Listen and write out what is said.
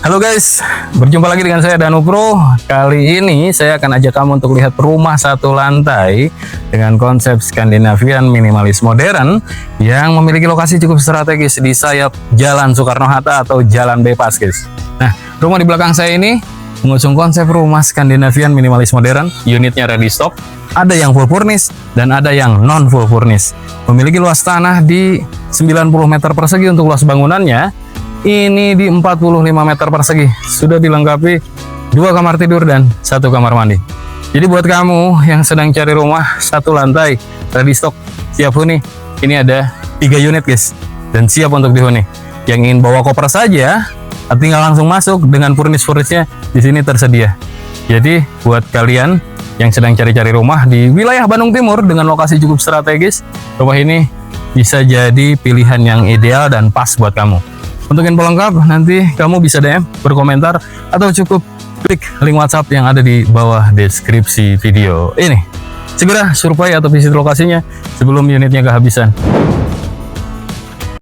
Halo guys, berjumpa lagi dengan saya Danu Pro. Kali ini saya akan ajak kamu untuk lihat rumah satu lantai dengan konsep Skandinavian minimalis modern yang memiliki lokasi cukup strategis di sayap Jalan Soekarno-Hatta atau Jalan Bebas guys. Nah, rumah di belakang saya ini mengusung konsep rumah Skandinavian minimalis modern, unitnya ready stock, ada yang full furnish dan ada yang non full furnish. Memiliki luas tanah di 90 meter persegi untuk luas bangunannya. Ini di 45 meter persegi, sudah dilengkapi 2 kamar tidur dan 1 kamar mandi. Jadi buat kamu yang sedang cari rumah satu lantai ready stock siap huni, ini ada 3 unit guys dan siap untuk dihuni. Yang ingin bawa koper saja tinggal langsung masuk dengan furnish-furnishnya di sini tersedia. Jadi buat kalian yang sedang cari-cari rumah di wilayah Bandung Timur dengan lokasi cukup strategis, rumah ini bisa jadi pilihan yang ideal dan pas buat kamu. Untuk info lengkap nanti kamu bisa DM, berkomentar, atau cukup klik link WhatsApp yang ada di bawah deskripsi video ini. Segera survei atau visit lokasinya sebelum unitnya kehabisan.